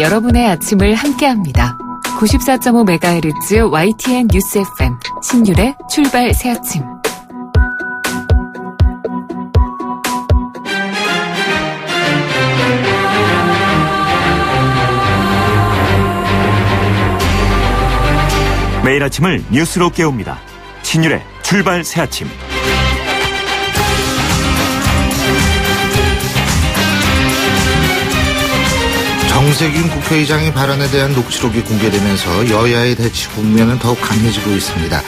여러분의 아침을 함께합니다. 94.5MHz YTN 뉴스 FM 신율의 출발 새아침. 매일 아침을 뉴스로 깨웁니다. 신율의 출발 새아침. 정세균 국회의장의 발언에 대한 녹취록이 공개되면서 여야의 대치 국면은 더욱 강해지고 있습니다.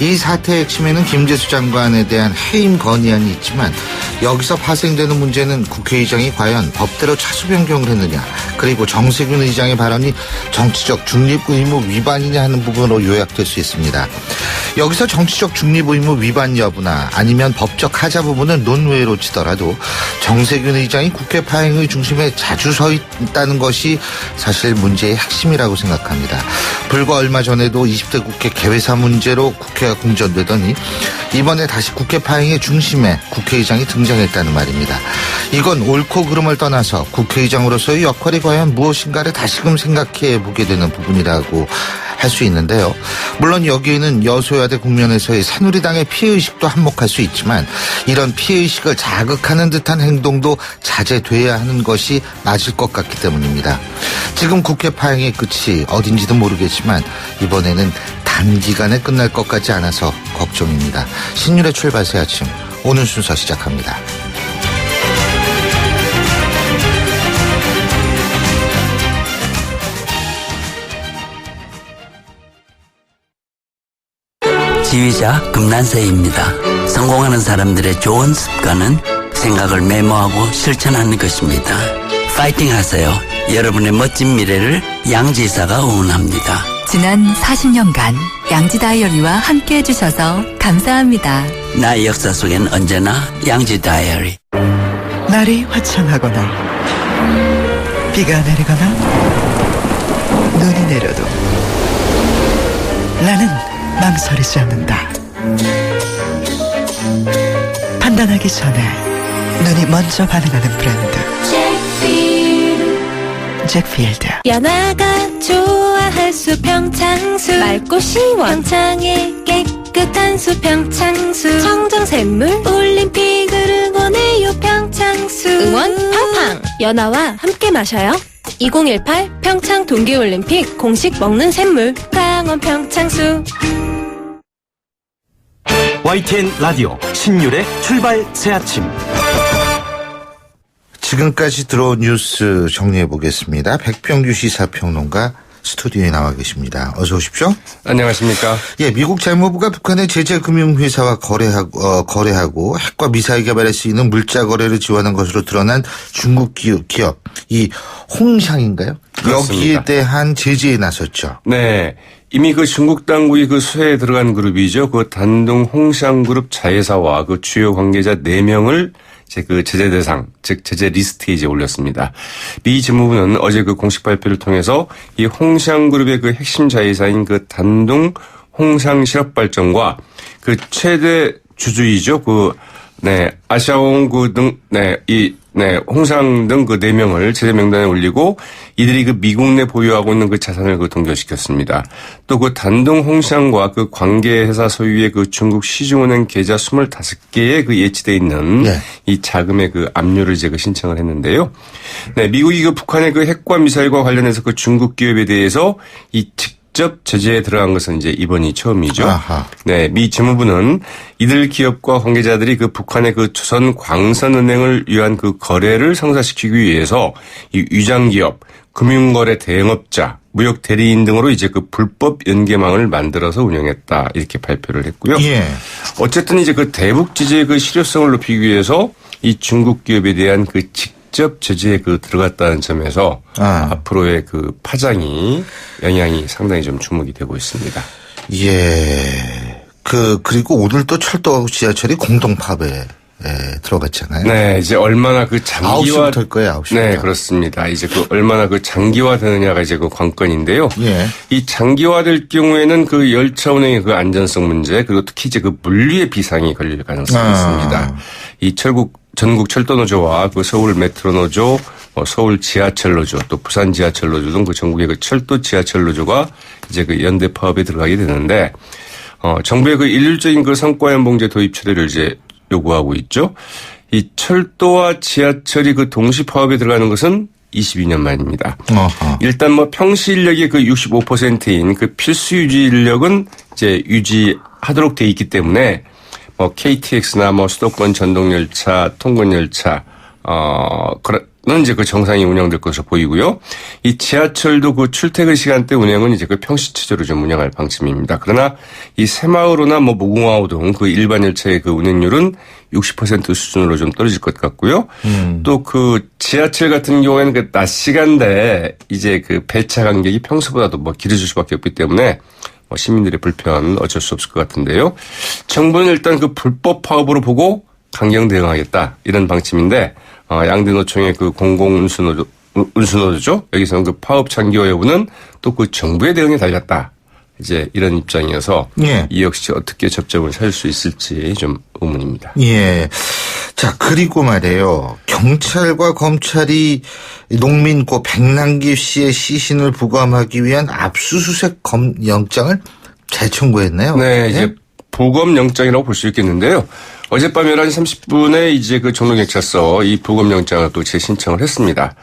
이 사태의 핵심에는 김재수 장관에 대한 해임 건의안이 있지만 여기서 파생되는 문제는 국회의장이 과연 법대로 차수 변경을 했느냐, 그리고 정세균 의장의 발언이 정치적 중립 의무 위반이냐 하는 부분으로 요약될 수 있습니다. 여기서 정치적 중립 의무 위반 여부나 아니면 법적 하자 부분은 논외로 치더라도 정세균 의장이 국회 파행의 중심에 자주 서 있다는 것이 사실 문제의 핵심이라고 생각합니다. 불과 얼마 전에도 20대 국회 개회사 문제로 국회가 공전되더니 이번에 다시 국회 파행의 중심에 국회의장이 등장했다는 말입니다. 이건 옳고 그름을 떠나서 국회의장으로서의 역할이 과연 무엇인가를 다시금 생각해 보게 되는 부분이라고 할 수 있는데요. 물론 여기에는 여소야대 국면에서의 새누리당의 피해의식도 한몫할 수 있지만 이런 피해의식을 자극하는 듯한 행동도 자제돼야 하는 것이 맞을 것 같기 때문입니다. 지금 국회 파행의 끝이 어딘지도 모르겠지만 이번에는 단기간에 끝날 것 같지 않아서 걱정입니다. 신율의 출발 새 아침, 오늘 순서 시작합니다. 지휘자 금난세입니다. 성공하는 사람들의 좋은 습관은 생각을 메모하고 실천하는 것입니다. 파이팅 하세요. 여러분의 멋진 미래를 양지사가 응원합니다. 지난 40년간 양지 다이어리와 함께 해주셔서 감사합니다. 나의 역사 속엔 언제나 양지 다이어리. 날이 화창하거나 비가 내리거나 눈이 내려도 나는 망설이지 않는다. 판단하기 전에 눈이 먼저 반응하는 브랜드 잭필드. 연아가 좋아할 수 평창수, 맑고 시원 평창의 깨끗한 수 평창수, 청정샘물 올림픽을 응원해요 평창수. 응원 팡팡, 연아와 함께 마셔요. 2018 평창 동계올림픽 공식 먹는 샘물 강원 평창수. YTN 라디오 신율의 출발 새아침. 지금까지 들어온 뉴스 정리해 보겠습니다. 백병규 시사평론가 스튜디오에 나와 계십니다. 어서 오십시오. 안녕하십니까. 예, 미국 재무부가 북한의 제재금융회사와 거래하고 핵과 미사일 개발에 쓰이는 물자 거래를 지원한 것으로 드러난 중국 기업, 이 홍샹인가요? 그렇습니다. 여기에 대한 제재에 나섰죠. 네. 이미 그 중국 당국이 그 수혜에 들어간 그룹이죠. 그 단둥 홍샹그룹 자회사와 그 주요 관계자 4명을 이제 그 제재 대상, 즉 제재 리스트에 이제 올렸습니다. 미 재무부는 어제 그 공식 발표를 통해서 이 홍샹그룹의 그 핵심 자회사인 그 단둥 홍샹실업발전과 그 최대 주주이죠. 아샤옹 홍상 등 그 4명을 제재 명단에 올리고 이들이 그 미국 내 보유하고 있는 그 자산을 그 동결시켰습니다. 또 그 단둥 홍샹과 그 관계 회사 소유의 그 중국 시중은행 계좌 25개에 그 예치돼 있는 이 자금의 그 압류를 이제 그 신청을 했는데요. 네, 미국이 그 북한의 그 핵과 미사일과 관련해서 그 중국 기업에 대해서 이 직접 제재에 들어간 것은 이제 이번이 처음이죠. 아하. 네, 미 재무부는 이들 기업과 관계자들이 그 북한의 그 조선 광선은행을 위한 그 거래를 성사시키기 위해서 이 위장기업, 금융거래 대행업자, 무역 대리인 등으로 이제 그 불법 연계망을 만들어서 운영했다 이렇게 발표를 했고요. 예. 어쨌든 이제 그 대북 제재의 그 실효성을 높이기 위해서 이 중국 기업에 대한 그 직접 제재에 그 들어갔다는 점에서 앞으로의 그 파장이 영향이 상당히 좀 주목이 되고 있습니다. 예. 그리고 오늘 또 철도하고 지하철이 공동 파업에 들어갔잖아요. 네, 이제 얼마나 그 장기화 9시부터일 거예요. 9시부터. 네, 그렇습니다. 이제 그 얼마나 그 장기화 되느냐가 이제 그 관건인데요. 예. 이 장기화될 경우에는 그 열차 운행의 그 안전성 문제, 그리고 특히 이제 그 물류의 비상이 걸릴 가능성이 있습니다. 이 전국 철도노조와 그 서울 메트로노조, 서울 지하철 노조, 또 부산 지하철 노조 등 그 전국의 그 철도 지하철 노조가 이제 그 연대 파업에 들어가게 되는데, 정부의 그 일률적인 그 성과연봉제 도입 처리를 이제 요구하고 있죠. 이 철도와 지하철이 그 동시 파업에 들어가는 것은 22년 만입니다. 일단 뭐 평시 인력의 그 65%인 그 필수 유지 인력은 이제 유지하도록 돼 있기 때문에 뭐 KTX나 뭐 수도권 전동열차, 통근열차, 는 이제 그 정상이 운영될 것으로 보이고요. 이 지하철도 그 출퇴근 시간대 운행은 이제 그 평시체제로 좀 운영할 방침입니다. 그러나 이 새마을호나 뭐 무궁화호 등 그 일반 열차의 그 운행률은 60% 수준으로 좀 떨어질 것 같고요. 또 그 지하철 같은 경우에는 그 낮 시간대에 이제 그 배차 간격이 평소보다도 뭐 길어질 수밖에 없기 때문에 뭐 시민들의 불편 어쩔 수 없을 것 같은데요. 정부는 일단 그 불법 파업으로 보고 강경 대응하겠다 이런 방침인데, 양대 노총의 그 운수노조죠. 여기서는 그 파업 장기화 여부는 또 그 정부의 대응에 달렸다. 이제 이런 입장이어서 예. 이 역시 어떻게 접점을 찾을 수 있을지 좀 의문입니다. 예. 자, 그리고 말이에요. 경찰과 검찰이 농민고 백남기 씨의 시신을 부검하기 위한 압수수색 영장을 재청구했네요. 네, 이제 부검 영장이라고 볼 수 있겠는데요. 어젯밤 11시 30분에 이제 그 종로경찰서 이 부검 영장을 또 재신청을 했습니다.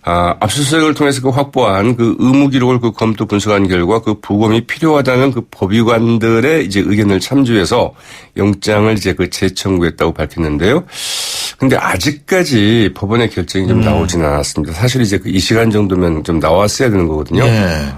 압수수색을 통해서 그 확보한 그 의무 기록을 그 검토 분석한 결과 그 부검이 필요하다는 그 법의관들의 이제 의견을 참조해서 영장을 이제 그 재청구했다고 밝혔는데요. 근데 아직까지 법원의 결정이 좀 나오진 않았습니다. 사실 이제 그 이 시간 정도면 좀 나왔어야 되는 거거든요. 예.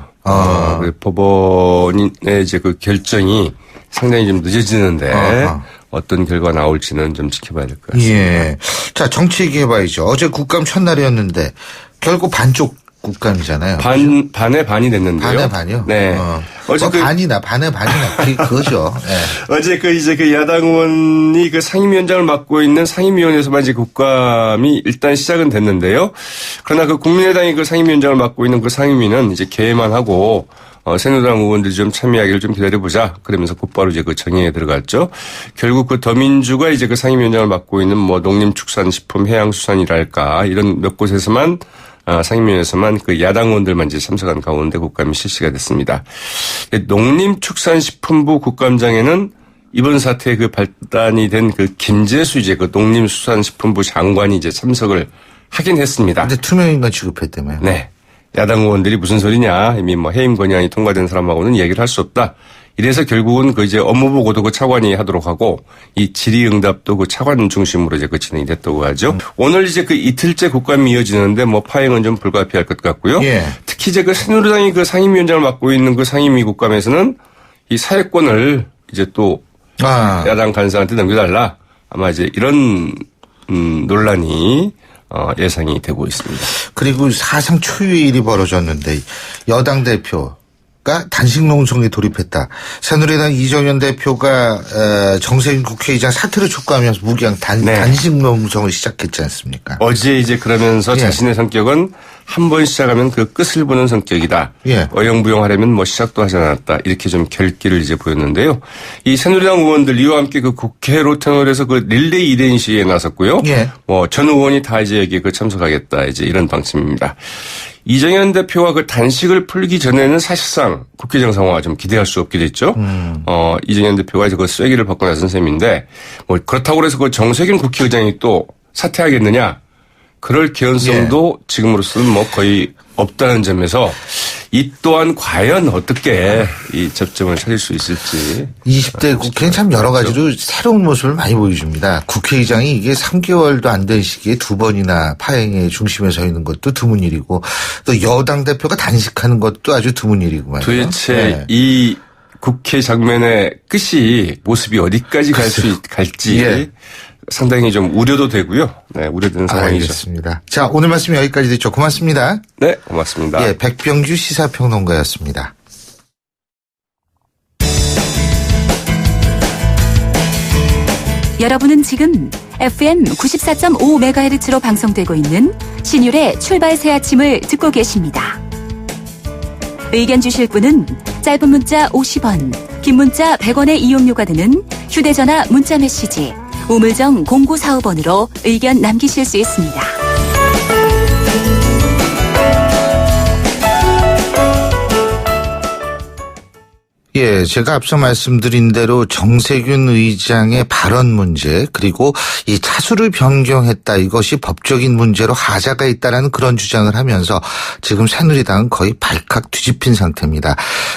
법원의 이제 그 결정이 상당히 좀 늦어지는데 어떤 결과 나올지는 좀 지켜봐야 될 것 같습니다. 예. 자, 정치 얘기해봐야죠. 어제 국감 첫날이었는데 결국 반쪽 국감이잖아요. 반에 반이 됐는데요. 반에 반이요? 네. 어제 반에 반이나 그거죠. 네. 어제 이제 그 야당 의원이 그 상임위원장을 맡고 있는 상임위원회에서만 이제 국감이 일단 시작은 됐는데요. 그러나 그 국민의당이 그 상임위원장을 맡고 있는 그 상임위는 이제 개회만 하고 새누리당 의원들이 좀 참여하기를 좀 기다려보자. 그러면서 곧바로 이제 그 정의에 들어갔죠. 결국 그 더민주가 이제 그 상임위원장을 맡고 있는 뭐 농림축산식품, 해양수산이랄까 이런 몇 곳에서만 상임위원회에서만 그 야당 의원들만 이제 참석한 가운데 국감이 실시가 됐습니다. 농림축산식품부 국감장에는 이번 사태에 그 발단이 된 그 김재수 이제 그 농림수산식품부 장관이 이제 참석을 하긴 했습니다. 근데 투명인간 취급했다며요. 네. 야당 의원들이 무슨 소리냐. 이미 뭐 해임 건의안이 통과된 사람하고는 얘기를 할 수 없다. 이래서 결국은 그 이제 업무 보고도 그 차관이 하도록 하고 이 질의응답도 그 차관 중심으로 이제 그 진행이 됐다고 하죠. 오늘 이제 그 이틀째 국감이 이어지는데 뭐 파행은 좀 불가피할 것 같고요. 예. 특히 이제 그 새누리당이 그 상임위원장을 맡고 있는 그 상임위 국감에서는 이 사회권을 이제 또 야당 간사한테 넘겨달라. 아마 이제 이런 논란이 예상이 되고 있습니다. 그리고 사상 초유의 일이 벌어졌는데 여당 대표가 단식 농성에 돌입했다. 새누리당 이정현 대표가 정세균 국회의장 사퇴를 촉구하면서 무기한 단식 농성을 시작했지 않습니까? 어제 이제 그러면서 자신의 성격은 한 번 시작하면 그 끝을 보는 성격이다. 어영부영하려면 뭐 시작도 하지 않았다. 이렇게 좀 결기를 이제 보였는데요. 이 새누리당 의원들 이와 함께 그 국회 로테널에서 그 릴레이 2대 시위에 나섰고요. 뭐 전 의원이 다 이제 여기 그 참석하겠다. 이제 이런 방침입니다. 이정현 대표가 그 단식을 풀기 전에는 사실상 국회의장 상황화 좀 기대할 수 없게 됐죠. 이정현 대표가 이제 그 쐐기를 받고 나선 셈인데 뭐 그렇다고 해서 그 정세균 국회의장이 또 사퇴하겠느냐? 그럴 개연성도 지금으로서는 뭐 거의 없다는 점에서 이 또한 과연 어떻게 이 접점을 찾을 수 있을지. 20대 국회는 참 여러 가지로 새로운 모습을 많이 보여줍니다. 국회의장이 이게 3개월도 안 된 시기에 2번이나 파행의 중심에 서 있는 것도 드문 일이고 또 여당 대표가 단식하는 것도 아주 드문 일이고 말이에요. 도대체 이 국회 장면의 끝이 모습이 어디까지 갈지 상당히 좀 우려도 되고요. 네, 우려되는 상황이죠. 알겠습니다. 자, 오늘 말씀 여기까지 듣죠. 고맙습니다. 네, 고맙습니다. 백병주 시사평론가였습니다. 여러분은 지금 FM 94.5MHz로 방송되고 있는 신율의 출발 새 아침을 듣고 계십니다. 의견 주실 분은 짧은 문자 50원, 긴 문자 100원의 이용료가 드는 휴대전화 문자 메시지 우물정 0945번으로 의견 남기실 수 있습니다. 예, 제가 앞서 말씀드린 대로 정세균 의장의 발언 문제 그리고 이 차수를 변경했다 이것이 법적인 문제로 하자가 있다라는 그런 주장을 하면서 지금 새누리당은 거의 발칵 뒤집힌 상태입니다.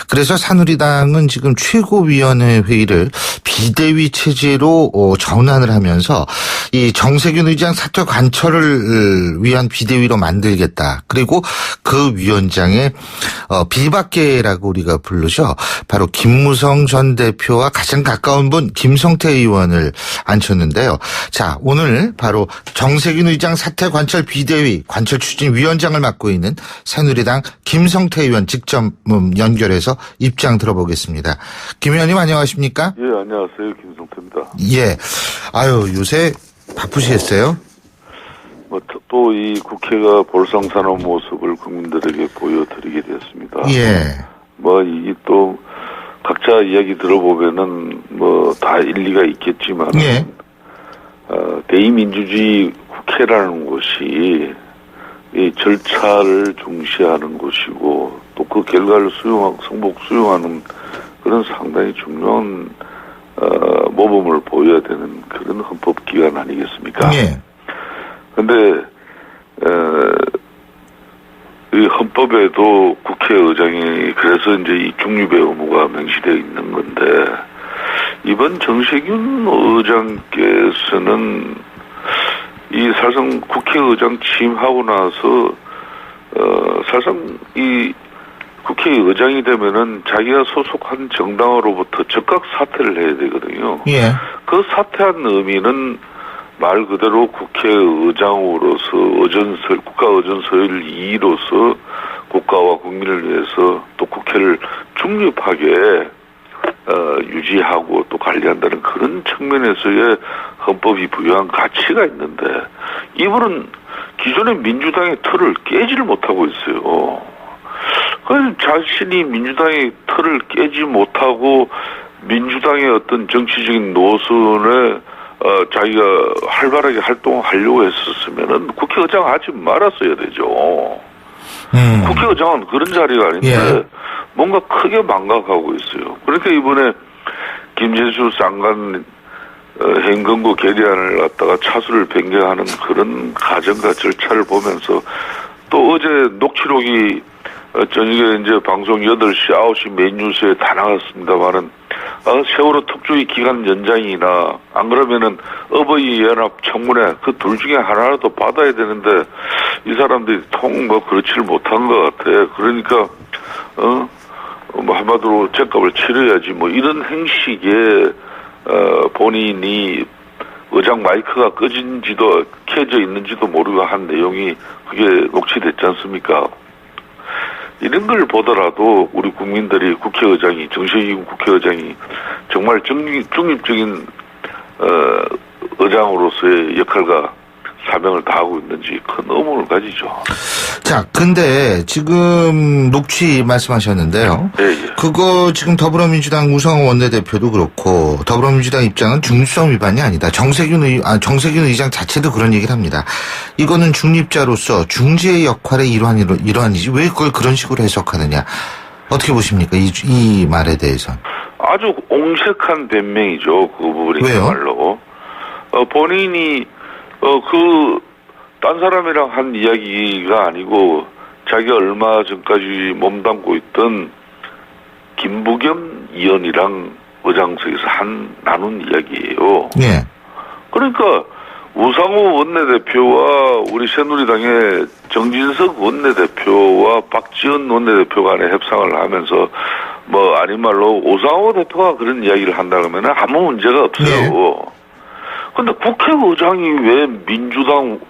그래서 새누리당은 지금 최고위원회 회의를 비대위 체제로 전환을 하면서 이 정세균 의장 사퇴 관철을 위한 비대위로 만들겠다. 그리고 그 위원장의 비박계라고 우리가 부르죠. 바로 김무성 전 대표와 가장 가까운 분 김성태 의원을 앉혔는데요. 자, 오늘 바로 정세균 의장 사퇴 관철 비대위 관철 추진 위원장을 맡고 있는 새누리당 김성태 의원 직접 연결해서 입장 들어보겠습니다. 김 의원님 안녕하십니까? 예, 안녕하세요. 김성태입니다. 예. 아유, 요새 바쁘시겠어요? 또 이 국회가 볼상사나운 모습을 국민들에게 보여드리게 되었습니다. 예. 이게 또 각자 이야기 들어보면은 다 일리가 있겠지만, 예. 대의민주주의 국회라는 것이 이 절차를 중시하는 것이고 또 그 결과를 성복 수용하는 그런 상당히 중요한 모범을 보여야 되는 그런 헌법기관 아니겠습니까? 예. 근데 이 헌법에도 국회의장이 그래서 이제 이 중립의 의무가 명시되어 있는 건데 이번 정세균 의장께서는 이 사실상 국회의장 취임하고 나서 사실상 이 국회의장이 되면은 자기가 소속한 정당으로부터 즉각 사퇴를 해야 되거든요. 예. 그 사퇴한 의미는 말 그대로 국회의장으로서 국가의전서열 2위로서 국가와 국민을 위해서 또 국회를 중립하게 유지하고 또 관리한다는 그런 측면에서의 헌법이 부여한 가치가 있는데 이분은 기존의 민주당의 틀을 깨지를 못하고 있어요. 그래서 자신이 민주당의 틀을 깨지 못하고 민주당의 어떤 정치적인 노선에 자기가 활발하게 활동하려고 했었으면은 국회의장 하지 말았어야 되죠. 국회의장은 그런 자리가 아닌데 예. 뭔가 크게 망각하고 있어요. 그러니까 이번에 김재수 쌍관 해임 권고 결의안을 갖다가 차수를 변경하는 그런 과정과 절차를 보면서 또 어제 녹취록이 저녁에 이제 방송 8시, 9시 메인 뉴스에 다 나갔습니다만은 세월호 특조위 기간 연장이나 안 그러면은 어버이 연합 청문회 그 둘 중에 하나라도 받아야 되는데 이 사람들이 그렇지를 못한 것 같아. 그러니까 한마디로 죗값을 치러야지 이런 행식에 본인이 의장 마이크가 켜져 있는지도 모르고 한 내용이 그게 녹취됐지 않습니까? 이런 걸 보더라도 우리 국민들이 정세균 국회의장이 정말 중립적인 의장으로서의 역할과 사명을 다하고 있는지 큰 의문을 가지죠. 자, 근데 지금 녹취 말씀하셨는데요. 예. 그거 지금 더불어민주당 우상호 원내대표도 그렇고 더불어민주당 입장은 중립성 위반이 아니다. 정세균 의장 자체도 그런 얘기를 합니다. 이거는 중립자로서 중재의 역할의 일환이지 왜 그걸 그런 식으로 해석하느냐. 어떻게 보십니까? 이 말에 대해서. 아주 옹색한 변명이죠. 그 부분이야말로. 본인이 딴 사람이랑 한 이야기가 아니고 자기가 얼마 전까지 몸담고 있던 김부겸 의원이랑 의장석에서 나눈 이야기예요. 예. 그러니까 우상호 원내대표와 우리 새누리당의 정진석 원내대표와 박지원 원내대표 간의 협상을 하면서 아닌 말로 우상호 대표가 그런 이야기를 한다 그러면 아무 문제가 없어요. 근데 국회의장이 왜 민주당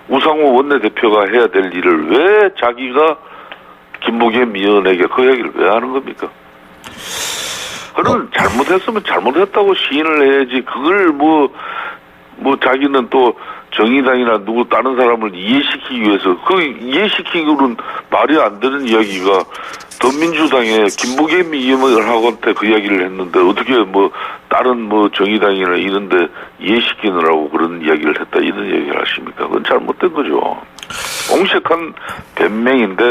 우상호 원내대표가 해야 될 일을 왜 자기가 김부겸 의원에게 그 얘기를 왜 하는 겁니까? 그러면 잘못했으면 잘못했다고 시인을 해야지 그걸 자기는 또 정의당이나 다른 사람을 이해시키기 위해서 그 이해시키기로는 말이 안 되는 이야기가 더민주당의 김부겸 의원한테 그 이야기를 했는데 어떻게 다른 정의당이나 이런데 이해시키느라고 그런 이야기를 했다 이런 이야기를 하십니까? 그건 잘못된 거죠. 옹색한 변명인데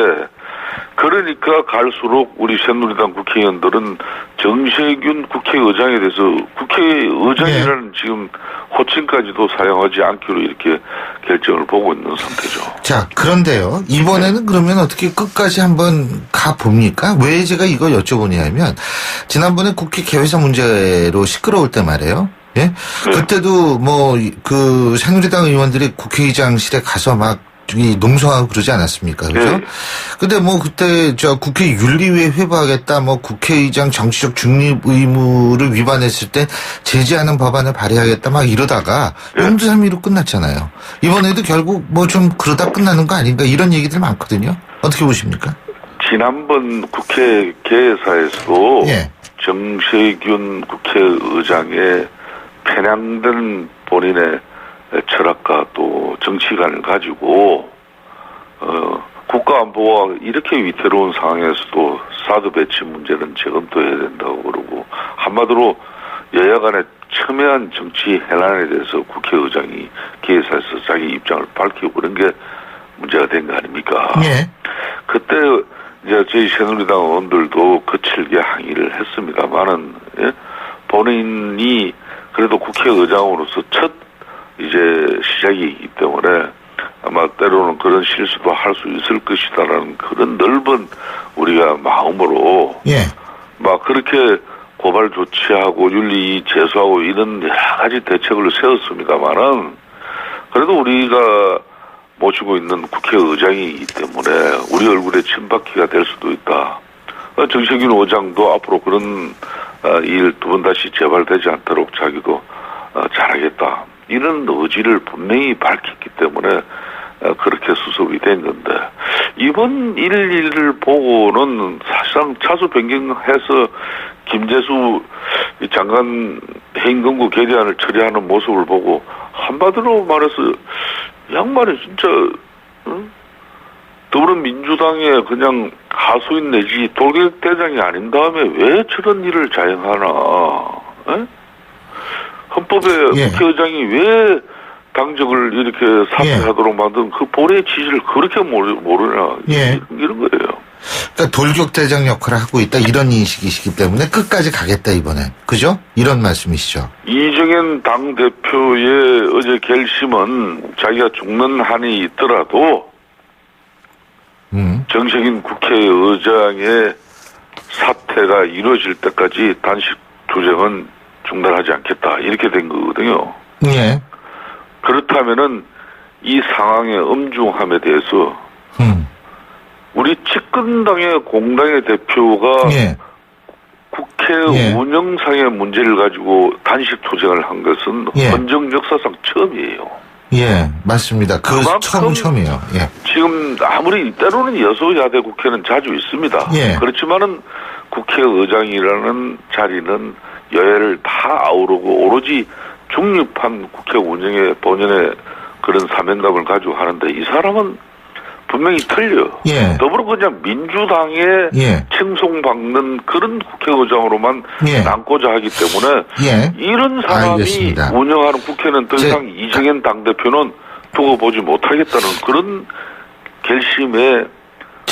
그러니까 갈수록 우리 새누리당 국회의원들은 정세균 국회의장에 대해서 국회의장이라는 지금 호칭까지도 사용하지 않기로 이렇게 결정을 보고 있는 상태죠. 자, 그런데요. 이번에는 그러면 어떻게 끝까지 한번 가봅니까? 왜 제가 이걸 여쭤보냐면, 지난번에 국회 개회사 문제로 시끄러울 때 말이에요. 예? 네. 그때도 새누리당 의원들이 국회의장실에 가서 막 농성하고 그러지 않았습니까? 그죠? 네. 근데 그때 국회 윤리위에 회부하겠다, 국회의장 정치적 중립 의무를 위반했을 때 제재하는 법안을 발의하겠다 막 이러다가 용두삼미로 끝났잖아요. 이번에도 결국 좀 그러다 끝나는 거 아닌가 이런 얘기들 많거든요. 어떻게 보십니까? 지난번 국회 개회사에서도 예. 정세균 국회의장의 편향된 본인의 철학과 또 정치관을 가지고 국가안보가 이렇게 위태로운 상황에서도 사드 배치 문제는 재검토해야 된다고 그러고 한마디로 여야 간의 첨예한 정치 해란에 대해서 국회의장이 개회사에서 자기 입장을 밝히고 그런 게 문제가 된 거 아닙니까? 예. 그때 이제 저희 새누리당 의원들도 거칠게 항의를 했습니다만은 예? 본인이 그래도 국회의장으로서 첫 시작이기 때문에 아마 때로는 그런 실수도 할 수 있을 것이다라는 그런 넓은 우리가 마음으로 예. 그렇게 고발 조치하고 윤리 제소하고 이런 여러 가지 대책을 세웠습니다만은 그래도 우리가 모시고 있는 국회의장이기 때문에 우리 얼굴에 침박기가 될 수도 있다. 정세균 의장도 앞으로 그런 일 두 번 다시 재발되지 않도록 자기도 잘하겠다. 이런 의지를 분명히 밝혔기 때문에 그렇게 수습이 된 건데 이번 일을 보고는 사실상 차수 변경해서 김재수 장관 해임 권고 결의안을 처리하는 모습을 보고 한마디로 말해서 양반이 진짜 더불어민주당의 그냥 하수인 내지 돌격대장이 아닌 다음에 왜 저런 일을 자행하나? 에? 헌법에 예. 국회의장이 왜 당적을 이렇게 사퇴하도록 만든 그 본의 지시를 그렇게 모르냐 예. 이런 거예요. 그러니까 돌격대장 역할을 하고 있다 이런 인식이시기 때문에 끝까지 가겠다 이번엔. 그죠? 이런 말씀이시죠. 이정현 당대표의 어제 결심은 자기가 죽는 한이 있더라도 정세균 국회의장의 사퇴가 이루어질 때까지 단식 투쟁은 중단하지 않겠다 이렇게 된 거거든요. 예. 그렇다면은 이 상황의 엄중함에 대해서 우리 집권당의 공당의 대표가 예. 국회 예. 운영상의 문제를 가지고 단식 투쟁을 한 것은 예. 헌정 역사상 처음이에요. 예, 맞습니다. 그만큼 처음이에요. 예. 지금 아무리 때로는 여소야대 국회는 자주 있습니다. 예. 그렇지만은 국회의장이라는 자리는 여야를 다 아우르고 오로지 중립한 국회 운영의 본연의 그런 사명감을 가지고 하는데 이 사람은 분명히 틀려. 예. 더불어 그냥 민주당에 예. 칭송받는 그런 국회의장으로만 예. 남고자 하기 때문에 예. 이런 사람이 알겠습니다. 운영하는 국회는 더 이상 이정현 당대표는 두고 보지 못하겠다는 그런 결심에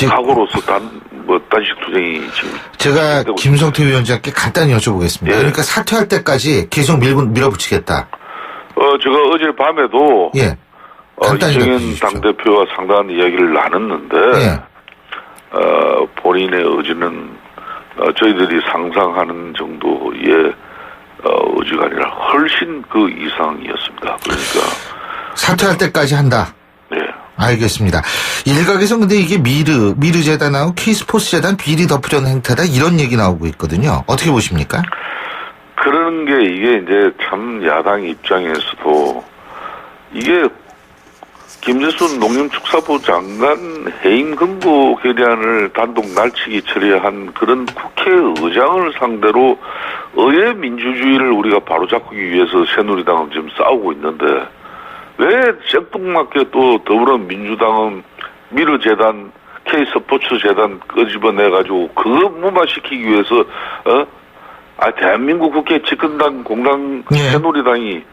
각오로서 단식 투쟁이 지금. 제가 김성태 위원장께 간단히 여쭤보겠습니다. 예. 그러니까 사퇴할 때까지 계속 밀어붙이겠다. 제가 어제 밤에도. 예. 이정현 당대표와 상당한 이야기를 나눴는데, 예. 본인의 의지는, 저희들이 상상하는 정도의, 의지가 아니라 훨씬 그 이상이었습니다. 그러니까. 사퇴할 때까지 한다. 네. 알겠습니다. 일각에서 근데 이게 미르 재단하고 K스포츠 재단 비리 덮으려는 행태다 이런 얘기 나오고 있거든요. 어떻게 보십니까? 그런 게 이게 이제 참 야당 입장에서도 이게 김재수 농림축사부 장관 해임 권고 결의안을 단독 날치기 처리한 그런 국회의장을 상대로 의회 민주주의를 우리가 바로잡기 위해서 새누리당은 지금 싸우고 있는데 왜 생뚱맞게 또 더불어민주당은 미르재단, K스포츠재단 끄집어내가지고 그거 무마시키기 위해서 대한민국 국회 집권당 공당 예. 새누리당이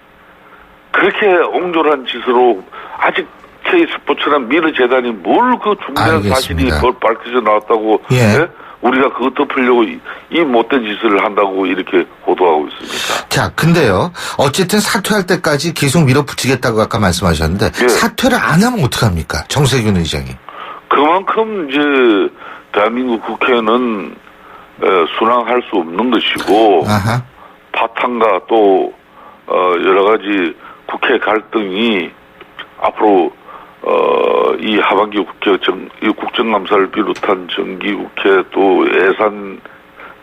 그렇게 옹졸한 짓으로 아직 국회 스포츠란 미르재단이 뭘 그 중대한 알겠습니다. 사실이 그걸 밝혀져 나왔다고 예. 예? 우리가 그거 덮으려고 이 못된 짓을 한다고 이렇게 보도하고 있습니다. 자, 근데요. 어쨌든 사퇴할 때까지 계속 밀어붙이겠다고 아까 말씀하셨는데 예. 사퇴를 안 하면 어떡합니까? 정세균 의장이. 그만큼 이제 대한민국 국회는 순항할 수 없는 것이고 아하. 파탄과 또 여러 가지 국회 갈등이 앞으로 이 하반기 국회 이 국정감사를 비롯한 정기국회 또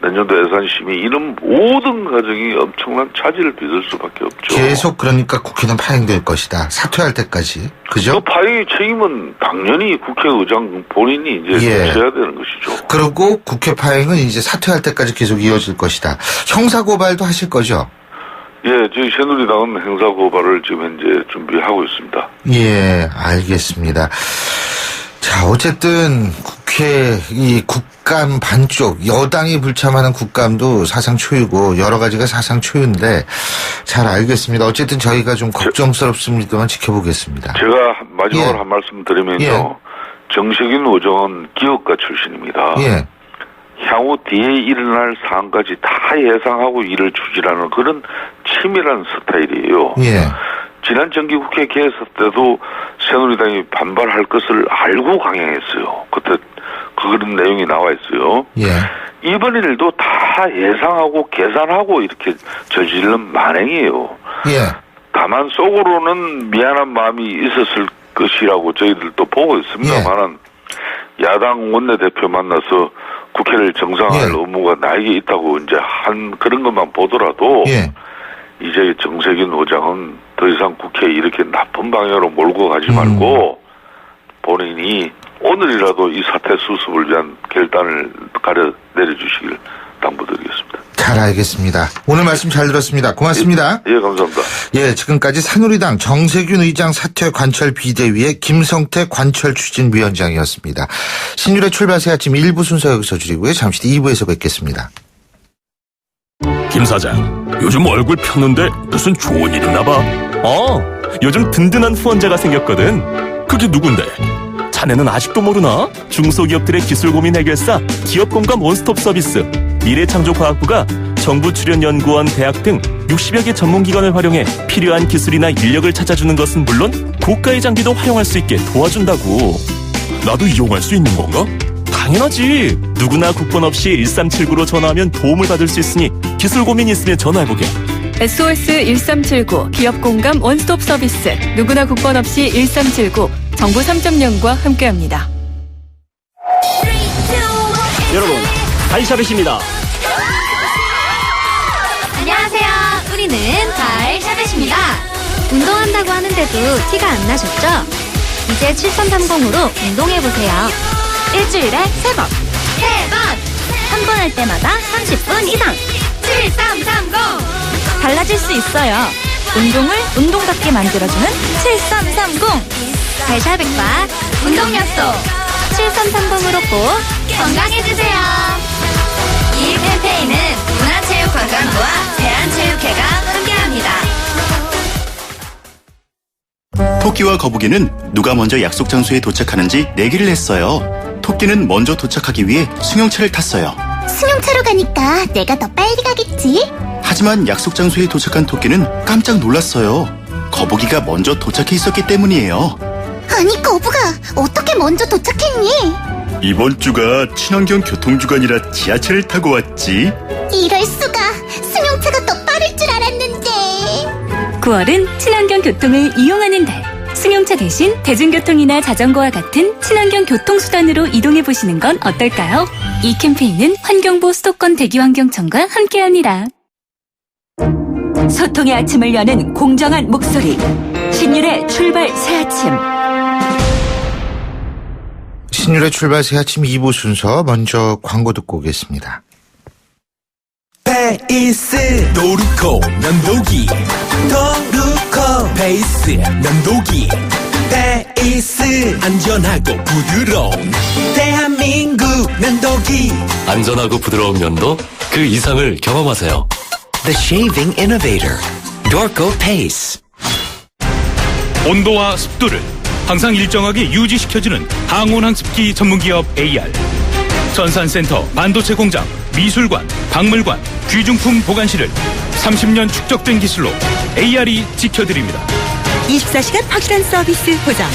내년도 예산 심의 이런 모든 과정이 엄청난 차질을 빚을 수밖에 없죠. 계속 그러니까 국회는 파행될 것이다. 사퇴할 때까지. 그죠? 그 파행의 책임은 당연히 국회의장 본인이 이제 예. 져야 되는 것이죠. 그리고 국회 파행은 이제 사퇴할 때까지 계속 이어질 것이다. 형사고발도 하실 거죠? 예, 저희 새누리당은 행사고발을 지금 현재 준비하고 있습니다. 예, 알겠습니다. 자, 어쨌든 국회 이 국감 반쪽 여당이 불참하는 국감도 사상 초유고 여러 가지가 사상 초유인데 잘 알겠습니다. 어쨌든 저희가 좀 걱정스럽습니다만 지켜보겠습니다. 제가 마지막으로 예. 한 말씀 드리면요. 예. 정세균 의장은 기업가 출신입니다. 예. 향후 뒤에 일어날 사항까지 다 예상하고 일을 추진하는 그런 치밀한 스타일이에요. 예. 지난 정기국회 개회사 때도 새누리당이 반발할 것을 알고 강행했어요. 그때 그런 내용이 나와 있어요. 예. 이번 일도 다 예상하고 계산하고 이렇게 저지른 만행이에요. 예. 다만 속으로는 미안한 마음이 있었을 것이라고 저희들도 보고 있습니다만은 야당 원내대표 만나서 국회를 정상화할 예. 의무가 나에게 있다고 이제 한 그런 것만 보더라도 예. 이제 정세균 의장은 더 이상 국회에 이렇게 나쁜 방향으로 몰고 가지 말고 본인이 오늘이라도 이 사태 수습을 위한 결단을 내려주시길 당부드리겠습니다. 잘 알겠습니다. 오늘 말씀 잘 들었습니다. 고맙습니다. 예, 감사합니다. 예, 지금까지 새누리당 정세균 의장 사퇴 관철 비대위의 김성태 관철 추진위원장이었습니다. 신율의 출발새 아침 1부 순서 여기서 줄이고요. 잠시 뒤 2부에서 뵙겠습니다. 김 사장, 요즘 얼굴 폈는데 무슨 좋은 일 있나 봐. 요즘 든든한 후원자가 생겼거든. 그게 누군데? 자네는 아직도 모르나? 중소기업들의 기술 고민 해결사 기업공감 원스톱 서비스 미래창조과학부가 정부 출연연구원, 대학 등 60여 개 전문기관을 활용해 필요한 기술이나 인력을 찾아주는 것은 물론 고가의 장비도 활용할 수 있게 도와준다고. 나도 이용할 수 있는 건가? 당연하지. 누구나 국번 없이 1379로 전화하면 도움을 받을 수 있으니 기술 고민 있으면 전화해보게. SOS 1379 기업공감 원스톱 서비스 누구나 국번 없이 1379 정부 3.0과 함께합니다. 여러분, 달샤벳입니다. 안녕하세요. 우리는 달샤벳입니다. 운동한다고 하는데도 티가 안 나셨죠? 이제 7330으로 운동해보세요. 일주일에 3번. 3번! 한 번 할 때마다 30분 이상. 7330! 달라질 수 있어요. 운동을 운동답게 만들어주는 7330. 달샤벳과 운동 약속. 7330으로 꼭 건강해지세요. 이 캠페인은 문화체육관광부와 대한체육회가 함께합니다. 토끼와 거북이는 누가 먼저 약속 장소에 도착하는지 내기를 했어요. 토끼는 먼저 도착하기 위해 승용차를 탔어요. 승용차로 가니까 내가 더 빨리 가겠지? 하지만 약속 장소에 도착한 토끼는 깜짝 놀랐어요. 거북이가 먼저 도착해 있었기 때문이에요. 아니 거북아, 어떻게 먼저 도착했니? 이번 주가 친환경 교통주간이라 지하철을 타고 왔지. 이럴 수가, 승용차가 더 빠를 줄 알았는데. 9월은 친환경 교통을 이용하는 달. 승용차 대신 대중교통이나 자전거와 같은 친환경 교통수단으로 이동해보시는 건 어떨까요? 이 캠페인은 환경부 수도권 대기환경청과 함께합니다. 소통의 아침을 여는 공정한 목소리. 신율의 출발 새아침. 신율의 출발 새아침 2부 순서 먼저 광고 듣고 오겠습니다. 페이스 도루코 면도기 도루코 페이스 면도기 페이스 안전하고 부드러운 대한민국 면도기. 안전하고 부드러운 면도 그 이상을 경험하세요. The Shaving Innovator Dorco Pace. 온도와 습도를 항상 일정하게 유지시켜주는 항온항습기 전문기업 AR. 전산센터, 반도체 공장, 미술관, 박물관, 귀중품 보관실을 30년 축적된 기술로 AR이 지켜드립니다. 24시간 확실한 서비스 보장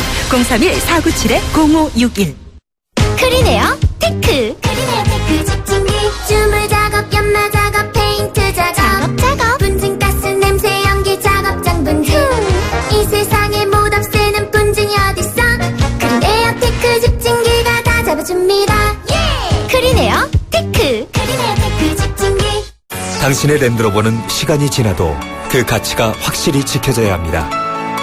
031-497-0561 크리네어 테크. 크리네어 테크 집중기. 주물 작업, 연마 작업, 페인트 작업. 분진가스, 냄새, 연기 작업장 분진. 이 세상에 못 없애는 분진이 어딨어. 크리네어 테크 집중기가 다 잡아줍니다. 예! 크리네어 테크. 크리네어 테크 집중기. 당신의 랜드로버는 시간이 지나도 그 가치가 확실히 지켜져야 합니다.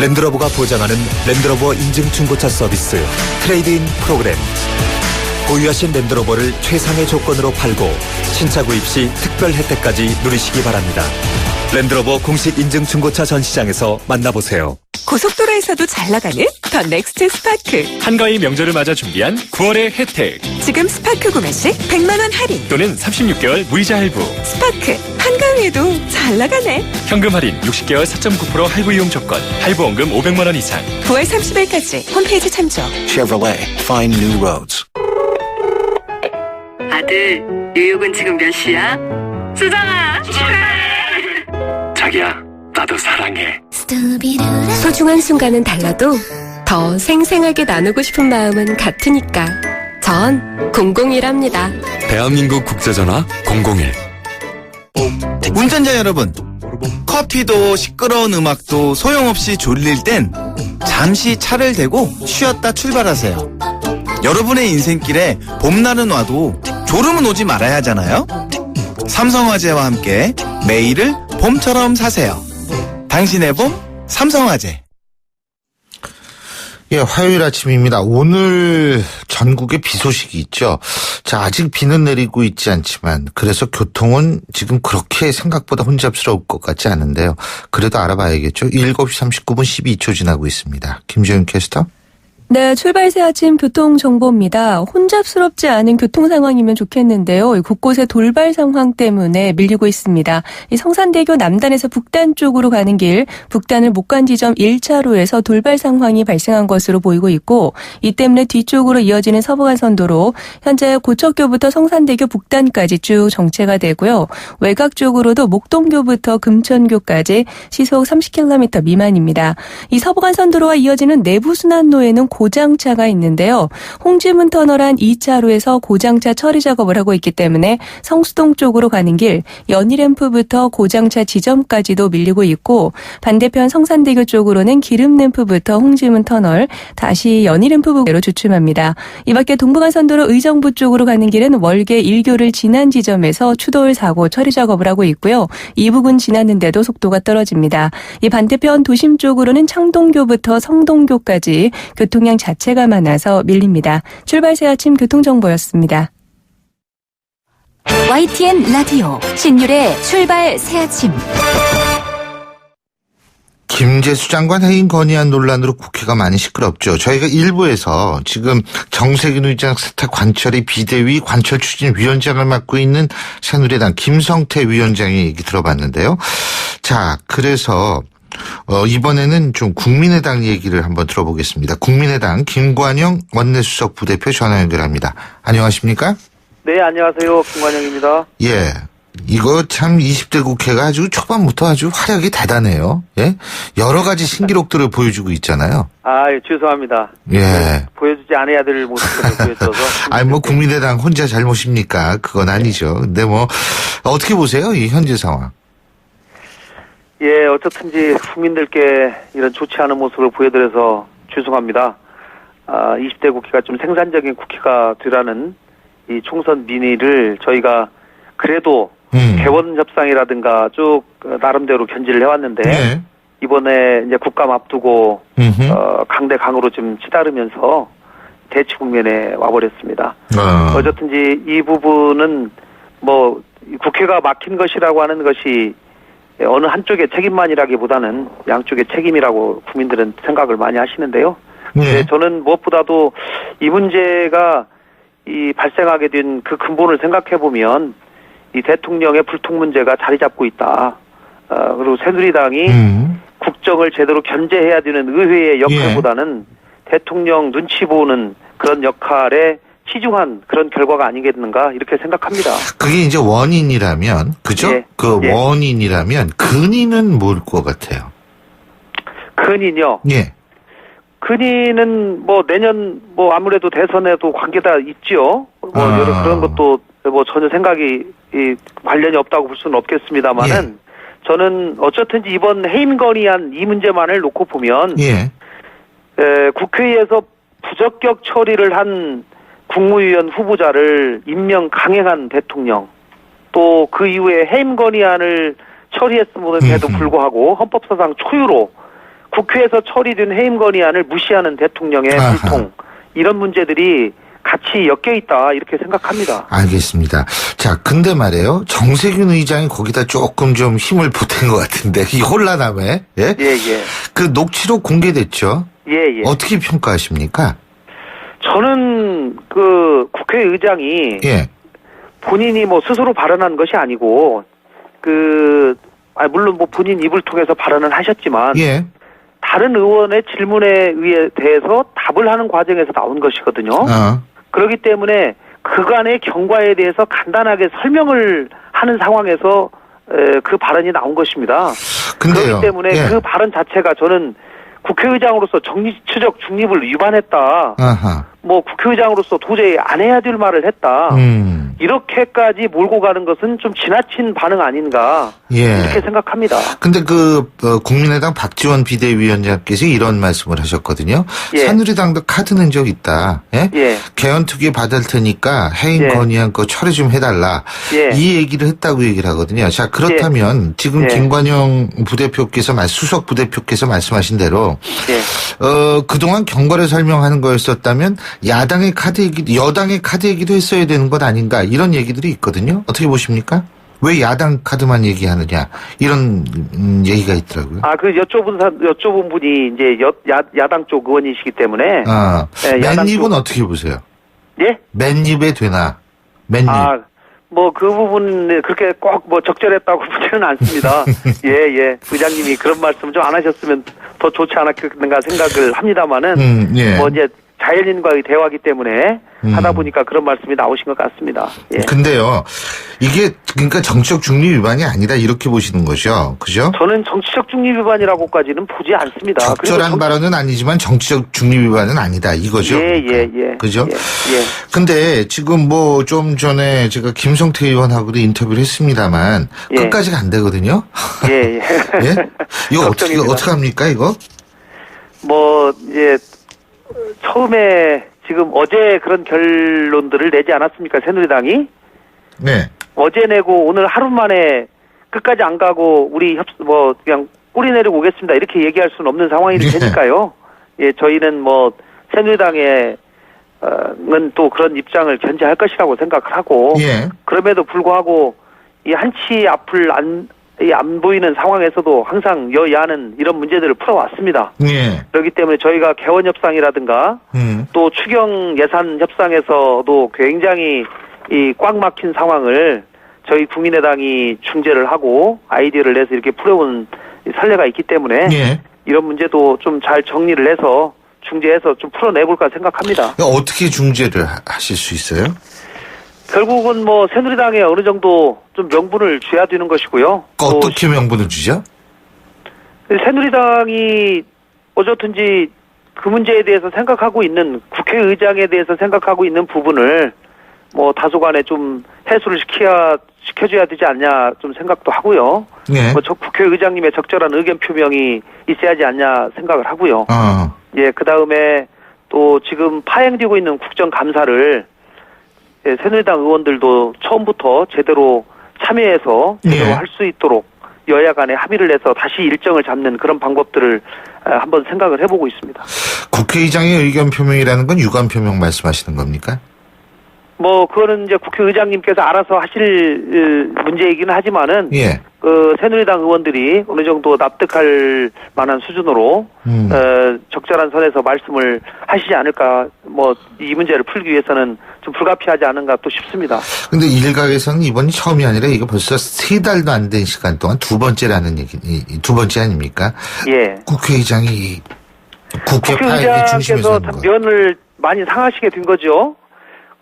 랜드로버가 보장하는 랜드로버 인증 중고차 서비스 트레이드인 프로그램. 보유하신 랜드로버를 최상의 조건으로 팔고 신차 구입 시 특별 혜택까지 누리시기 바랍니다. 랜드로버 공식 인증 중고차 전시장에서 만나보세요. 고속도로에서도 잘 나가는 더 넥스트 스파크. 한가위 명절을 맞아 준비한 9월의 혜택. 지금 스파크 구매 시 100만원 할인 또는 36개월 무이자 할부. 스파크 한가위에도 잘 나가네. 현금 할인 60개월 4.9% 할부 이용 조건. 할부원금 500만원 이상. 9월 30일까지 홈페이지 참조. Chevrolet, find new roads. 아들, 뉴욕은 지금 몇 시야? 수정아, 축하해! 자기야, 나도 사랑해. 소중한 순간은 달라도 더 생생하게 나누고 싶은 마음은 같으니까 전 001합니다. 대한민국 국제전화 001. 운전자 여러분, 커피도 시끄러운 음악도 소용없이 졸릴 땐 잠시 차를 대고 쉬었다 출발하세요. 여러분의 인생길에 봄날은 와도 졸음은 오지 말아야 하잖아요. 삼성화재와 함께 매일을 봄처럼 사세요. 당신의 봄 삼성화재. 예, 화요일 아침입니다. 오늘 전국에 비 소식이 있죠. 자, 아직 비는 내리고 있지 않지만 그래서 교통은 지금 그렇게 생각보다 혼잡스러울 것 같지 않은데요. 그래도 알아봐야겠죠. 7시 39분 12초 지나고 있습니다. 김재윤 캐스터. 네, 출발 새 아침 교통정보입니다. 혼잡스럽지 않은 교통 상황이면 좋겠는데요. 곳곳에 돌발 상황 때문에 밀리고 있습니다. 이 성산대교 남단에서 북단 쪽으로 가는 길, 북단을 못 간 지점 1차로에서 돌발 상황이 발생한 것으로 보이고 있고, 이 때문에 뒤쪽으로 이어지는 서부간선도로 현재 고척교부터 성산대교 북단까지 쭉 정체가 되고요. 외곽 쪽으로도 목동교부터 금천교까지 시속 30km 미만입니다. 이 서부간선도로와 이어지는 내부순환로에는 고장차가 있는데요. 홍지문 터널 안 2차로에서 고장차 처리 작업을 하고 있기 때문에 성수동 쪽으로 가는 길 연희램프부터 고장차 지점까지도 밀리고 있고, 반대편 성산대교 쪽으로는 기름램프부터 홍지문 터널 다시 연희램프부로 주춤합니다. 이 밖에 동부간선도로 의정부 쪽으로 가는 길은 월계 1교를 지난 지점에서 추돌 사고 처리 작업을 하고 있고요. 이 부근 지났는데도 속도가 떨어집니다. 이 반대편 도심 쪽으로는 창동교부터 성동교까지 교통량 자체가 많아서 밀립니다. 출발 새 아침 교통정보였습니다. YTN 라디오 신율의 출발 새 아침. 김재수 장관 해임 건의안 논란으로 국회가 많이 시끄럽죠. 저희가 일부에서 지금 정세균 의장 사퇴 관철의 비대위 관철 추진 위원장을 맡고 있는 새누리당 김성태 위원장의 얘기 들어봤는데요. 자, 그래서 이번에는 좀 국민의당 얘기를 한번 들어보겠습니다. 국민의당 김관영 원내수석 부대표 전화 연결합니다. 안녕하십니까? 네, 안녕하세요. 김관영입니다. 예. 이거 참 20대 국회가 아주 초반부터 아주 활약이 대단해요. 예. 여러 가지 신기록들을 보여주고 있잖아요. 아, 예, 죄송합니다. 예. 보여주지 않아야 될 모습을 보여줘서. 아니, 뭐, 국민의당 혼자 잘못입니까? 그건 아니죠. 근데 뭐, 어떻게 보세요? 이 현재 상황. 예, 어쨌든지 국민들께 이런 좋지 않은 모습을 보여드려서 죄송합니다. 20대 국회가 좀 생산적인 국회가 되라는 이 총선 민의를 저희가 그래도 개원 협상이라든가 쭉 나름대로 견지를 해왔는데 네. 이번에 이제 국감 앞두고 강대강으로 좀 치달으면서 대치 국면에 와버렸습니다. 어쨌든지 이 부분은 뭐 국회가 막힌 것이라고 하는 것이 어느 한쪽의 책임만이라기보다는 양쪽의 책임이라고 국민들은 생각을 많이 하시는데요. 네. 저는 무엇보다도 이 문제가 이 발생하게 된 그 근본을 생각해 보면 이 대통령의 불통 문제가 자리 잡고 있다. 그리고 새누리당이 국정을 제대로 견제해야 되는 의회의 역할보다는 대통령 눈치 보는 그런 역할에 치중한 그런 결과가 아니겠는가 이렇게 생각합니다. 그게 이제 원인이라면 그죠? 예. 그 예. 원인이라면 근인은 뭘 것 같아요? 근인요. 예. 근인은 뭐 내년 뭐 아무래도 대선에도 관계가 있지요. 뭐 여러 그런 것도 뭐 전혀 생각이 관련이 없다고 볼 수는 없겠습니다만은 저는 어쨌든지 이번 해임 건의안 이 문제만을 놓고 보면 국회에서 부적격 처리를 한 국무위원 후보자를 임명 강행한 대통령 또 그 이후에 해임 건의안을 처리했음에도 불구하고 헌법사상 초유로 국회에서 처리된 해임 건의안을 무시하는 대통령의 불통 이런 문제들이 같이 엮여 있다 이렇게 생각합니다. 알겠습니다. 자, 근데 말이에요. 정세균 의장이 거기다 조금 좀 힘을 보탠 것 같은데 이 혼란함에 예? 그 녹취록 공개됐죠. 어떻게 평가하십니까? 저는 그 국회의장이 본인이 뭐 스스로 발언한 것이 아니고 물론 뭐 본인 입을 통해서 발언을 하셨지만 다른 의원의 질문에 대해서 답을 하는 과정에서 나온 것이거든요. 그렇기 때문에 그간의 경과에 대해서 간단하게 설명을 하는 상황에서 그 발언이 나온 것입니다. 그렇기 때문에 그 발언 자체가 저는 국회의장으로서 정치적 중립을 위반했다. 뭐 국회의장으로서 도저히 안 해야 될 말을 했다. 이렇게까지 몰고 가는 것은 좀 지나친 반응 아닌가 이렇게 생각합니다. 근데 국민의당 박지원 비대위원장께서 이런 말씀을 하셨거든요. 새누리당도 카드 낸 적 있다. 개헌특위 받을 테니까 해임 건의안 거 처리 좀 해달라. 이 얘기를 했다고 얘기를 하거든요. 자, 그렇다면 지금 김관영 부대표께서 수석 부대표께서 말씀하신 대로 그동안 경과를 설명하는 거였었다면 여당의 카드 얘기도 했어야 되는 것 아닌가 이런 얘기들이 있거든요. 어떻게 보십니까? 왜 야당 카드만 얘기하느냐 이런 얘기가 있더라고요. 여쭤본 분이 이제 야당 쪽 의원이시기 때문에. 맨입은 어떻게 보세요? 예? 맨입에 되나? 맨입. 뭐 그 부분은 그렇게 꼭 뭐 적절했다고 보지는 않습니다. 부장님이 그런 말씀 좀 안 하셨으면 더 좋지 않았겠는가 생각을 합니다만은 뭐 이제 자연인과의 대화이기 때문에 하다 보니까 그런 말씀이 나오신 것 같습니다. 근데요, 이게 그러니까 정치적 중립 위반이 아니다 이렇게 보시는 거죠, 그죠? 저는 정치적 중립 위반이라고까지는 보지 않습니다. 적절한 발언은 아니지만 정치적 중립 위반은 아니다 이거죠. 그죠? 근데 지금 뭐 좀 전에 제가 김성태 의원하고도 인터뷰를 했습니다만 끝까지가 안 되거든요. 이거 어떻게 합니까 이거? 뭐 이제 처음에 지금 어제 그런 결론들을 내지 않았습니까? 새누리당이? 어제 내고 오늘 하루 만에 끝까지 안 가고 우리 그냥 꼬리 내리고 오겠습니다. 이렇게 얘기할 수는 없는 상황이 되니까요. 저희는 뭐 새누리당의 또 그런 입장을 견제할 것이라고 생각을 하고 그럼에도 불구하고 이 한치 앞을 안 보이는 상황에서도 항상 여야는 이런 문제들을 풀어왔습니다. 그렇기 때문에 저희가 개원 협상이라든가 또 추경 예산 협상에서도 굉장히 이 꽉 막힌 상황을 저희 국민의당이 중재를 하고 아이디어를 내서 이렇게 풀어온 선례가 있기 때문에 이런 문제도 좀 잘 정리를 해서 중재해서 좀 풀어내볼까 생각합니다. 어떻게 중재를 하실 수 있어요? 결국은 뭐 새누리당에 어느 정도 좀 명분을 줘야 되는 것이고요. 어떻게 명분을 주죠? 새누리당이 어쨌든지 그 문제에 대해서 생각하고 있는 국회의장에 대해서 생각하고 있는 부분을 뭐 다소간에 좀 해소를 시켜줘야 되지 않냐 좀 생각도 하고요. 뭐 국회의장님의 적절한 의견 표명이 있어야지 않냐 생각을 하고요. 그 다음에 또 지금 파행되고 있는 국정감사를 새누리당 의원들도 처음부터 제대로 참여해서 제대로 할 수 있도록 여야 간에 합의를 해서 다시 일정을 잡는 그런 방법들을 한번 생각을 해보고 있습니다. 국회의장의 의견 표명이라는 건 유감 표명 말씀하시는 겁니까? 뭐 그거는 이제 국회의장님께서 알아서 하실 문제이기는 하지만은 그 새누리당 의원들이 어느 정도 납득할 만한 수준으로 적절한 선에서 말씀을 하시지 않을까 뭐 이 문제를 풀기 위해서는 좀 불가피하지 않은가 또 싶습니다. 근데 일각에서는 이번이 처음이 아니라 이거 벌써 3달도 안 된 시간 동안 두 번째 아닙니까? 국회의장이 국회의장께서 면을 많이 상하시게 된 거죠.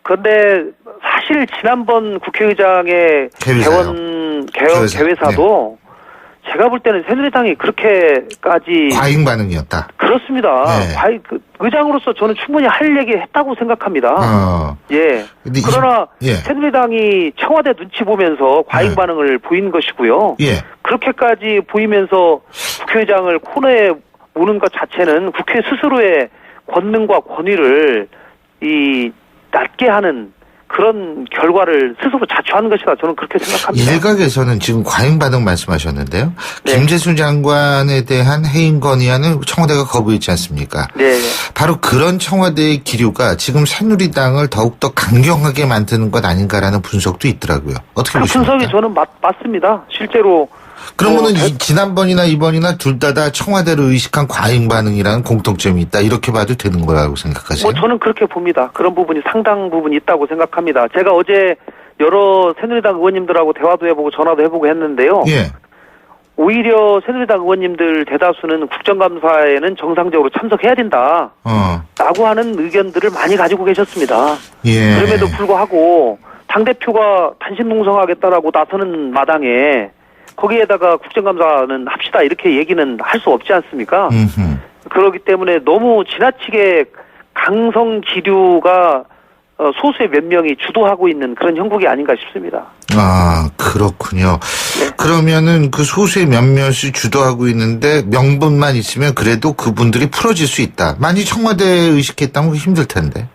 그런데 사실 지난번 국회의장의 개회사도 제가 볼 때는 새누리당이 그렇게까지 과잉 반응이었다. 그렇습니다. 네. 의장으로서 저는 충분히 할 얘기 했다고 생각합니다. 예. 그러나 새누리당이 청와대 눈치 보면서 과잉 반응을 보인 것이고요. 그렇게까지 보이면서 국회의장을 코너에 모는 것 자체는 국회 스스로의 권능과 권위를 낮게 하는 그런 결과를 스스로 자초하는 것이다. 저는 그렇게 생각합니다. 일각에서는 지금 과잉 반응 말씀하셨는데요. 김재수 장관에 대한 해임 건의안은 청와대가 거부했지 않습니까? 네. 바로 그런 청와대의 기류가 지금 새누리당을 더욱더 강경하게 만드는 것 아닌가라는 분석도 있더라고요. 어떻게 보십니까? 분석이 저는 맞습니다. 실제로. 그러면은 지난번이나 이번이나 둘 다 청와대를 의식한 과잉 반응이라는 공통점이 있다. 이렇게 봐도 되는 거라고 생각하세요? 저는 그렇게 봅니다. 그런 부분이 상당 부분 있다고 생각합니다. 제가 어제 여러 새누리당 의원님들하고 대화도 해보고 전화도 해보고 했는데요. 오히려 새누리당 의원님들 대다수는 국정감사에는 정상적으로 참석해야 된다. 라고 하는 의견들을 많이 가지고 계셨습니다. 그럼에도 불구하고 당대표가 단신농성하겠다라고 나서는 마당에 거기에다가 국정감사는 합시다 이렇게 얘기는 할 수 없지 않습니까? 그렇기 때문에 너무 지나치게 강성 기류가 소수의 몇 명이 주도하고 있는 그런 형국이 아닌가 싶습니다. 아, 그렇군요. 그러면은 그 소수의 몇몇이 주도하고 있는데 명분만 있으면 그래도 그분들이 풀어질 수 있다. 많이 청와대에 의식했다면 힘들 텐데.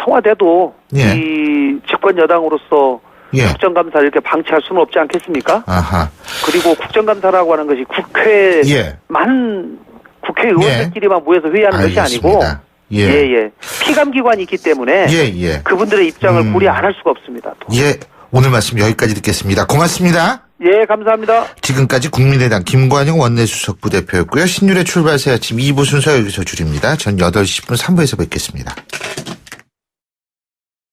청와대도 이 집권 여당으로서 국정감사를 이렇게 방치할 수는 없지 않겠습니까? 그리고 국정감사라고 하는 것이 국회의원들끼리만 모여서 회의하는 것이 아니고 피감기관이 있기 때문에 그분들의 입장을 고려 안 할 수가 없습니다. 오늘 말씀 여기까지 듣겠습니다. 고맙습니다. 감사합니다. 지금까지 국민의당 김관영 원내수석 부대표였고요. 신율의 출발 새 아침 2부 순서 여기서 줄입니다. 전 8시 10분 3부에서 뵙겠습니다.